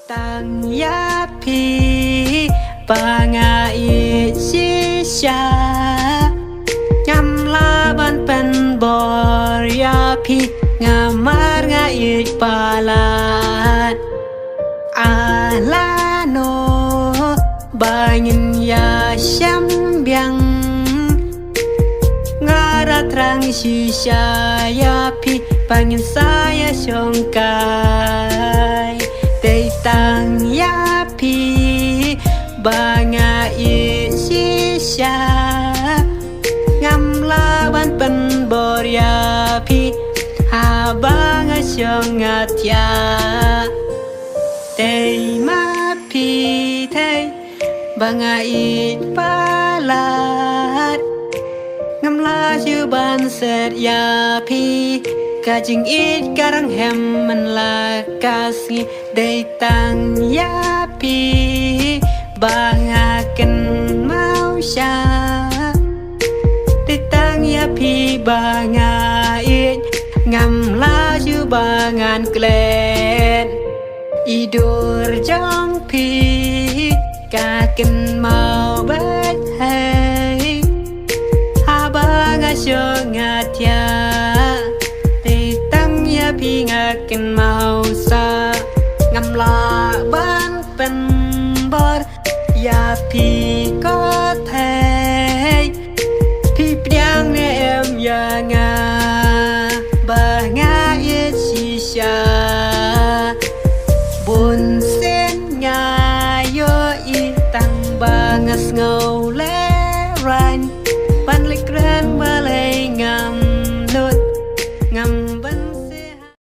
Tang ya pi Banga i si sha Ngam la ban pen bor ya pi Ngamar nga i palat Ala no Bangin ya syam biang Ngara trang si sha ya pi Bangin saya syongkai Tang ya pi Banga i si sha Ngam la ban pen bor ya pi Ha banga syongat ya Tei ma pi tei Banga i palat Ngam la chư ban set ya pi Ka jing ít karang hem man la kasngi Day tang ya pi Banga ken mau sha Day tang ya pi banga ít Ngam la chư bangan klen Idur jong pi Ka ken mau bet hey Ha banga syongat ya Pi ngakin mau sa Ngam la ban pen bor Ya pi